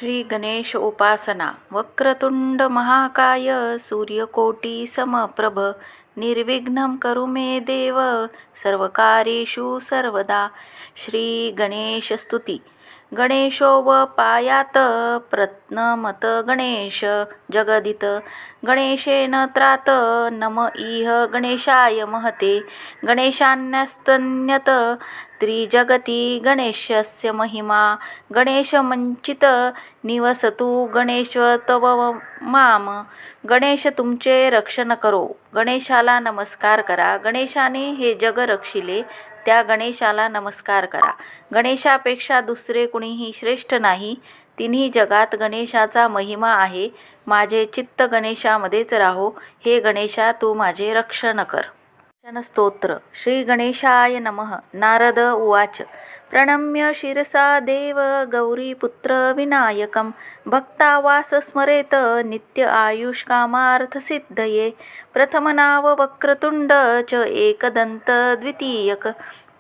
श्री गणेश उपासना. वक्रतुंड महाकाय सूर्यकोटी समप्रभ निर्विघ्नं करू मे देव सर्वकार्येषु सर्वदा. श्री गणेश स्तुती. गणेशो व पायात प्रत्नमत गणेश जगदित गणेशेन त्रात नम इह गणेशाय महते. गणेशान्यस्तन्यत त्रिजगती गणेशस्य महिमा. गणेशमंचित निवसतु गणेश तव माम. गणेश तुमचे रक्षण करो. गणेशाला नमस्कार करा. गणेशाने हे जग रक्षिले त्या गणेशाला नमस्कार करा. गणेशापेक्षा दुसरे कुणीही श्रेष्ठ नाही. तिन्ही जगात गणेशाचा महिमा आहे. माझे चित्त गणेशामध्येच राहो. हे गणेशा तू माझे रक्षण कर. स्तोत्र. श्री गणेशाय नमः. नारद उवाच. प्रणम्य शिरसा देव गौरीपुत्र विनायकं भक्तावास स्मरेत नित्य आयुष्कामार्थसिद्धये. प्रथमनाव वक्रतुंड च एकदंत द्वितीयक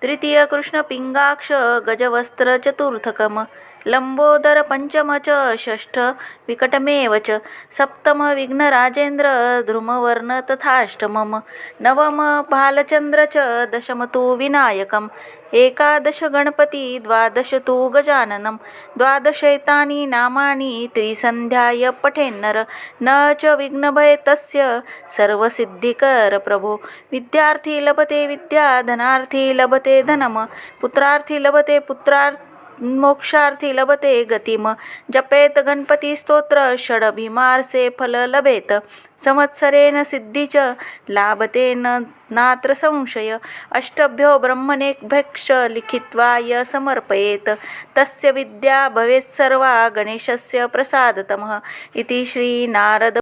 तृतीय कृष्णपिंगाक्ष गजवस्त्र चतुर्थकम लंबोदर पंचम च षष्ठ विकटमेव च सप्तम विघ्नराजेंद्र ध्रुमवर्ण तथाष्टमम नवम भालचंद्र च दशम तु विनायकम एकादश गणपती द्वादश तु गजाननं द्वादशैतानि नामानि त्रिसंध्याय पठेन्नर न च विघ्नभय तस्य सर्वसिद्धिकर प्रभो. विद्यार्थी लभते विद्या धनार्थी लभते धनम पुत्रार्थी लभते पुत्रार्थ मोक्षार्थी लभते गतिम. जपेत गणपती स्तोत्र षडभिमारसे फल लभेत. संवत्सरेण सिद्धी च लाभते नात्र संशय. अष्टभ्यो ब्रह्मणेभ्यक्ष लिखित्वा य समर्पयेत तस्य विद्या भवेत् सर्वा गणेशस्य प्रसादतमः. इति श्री नारद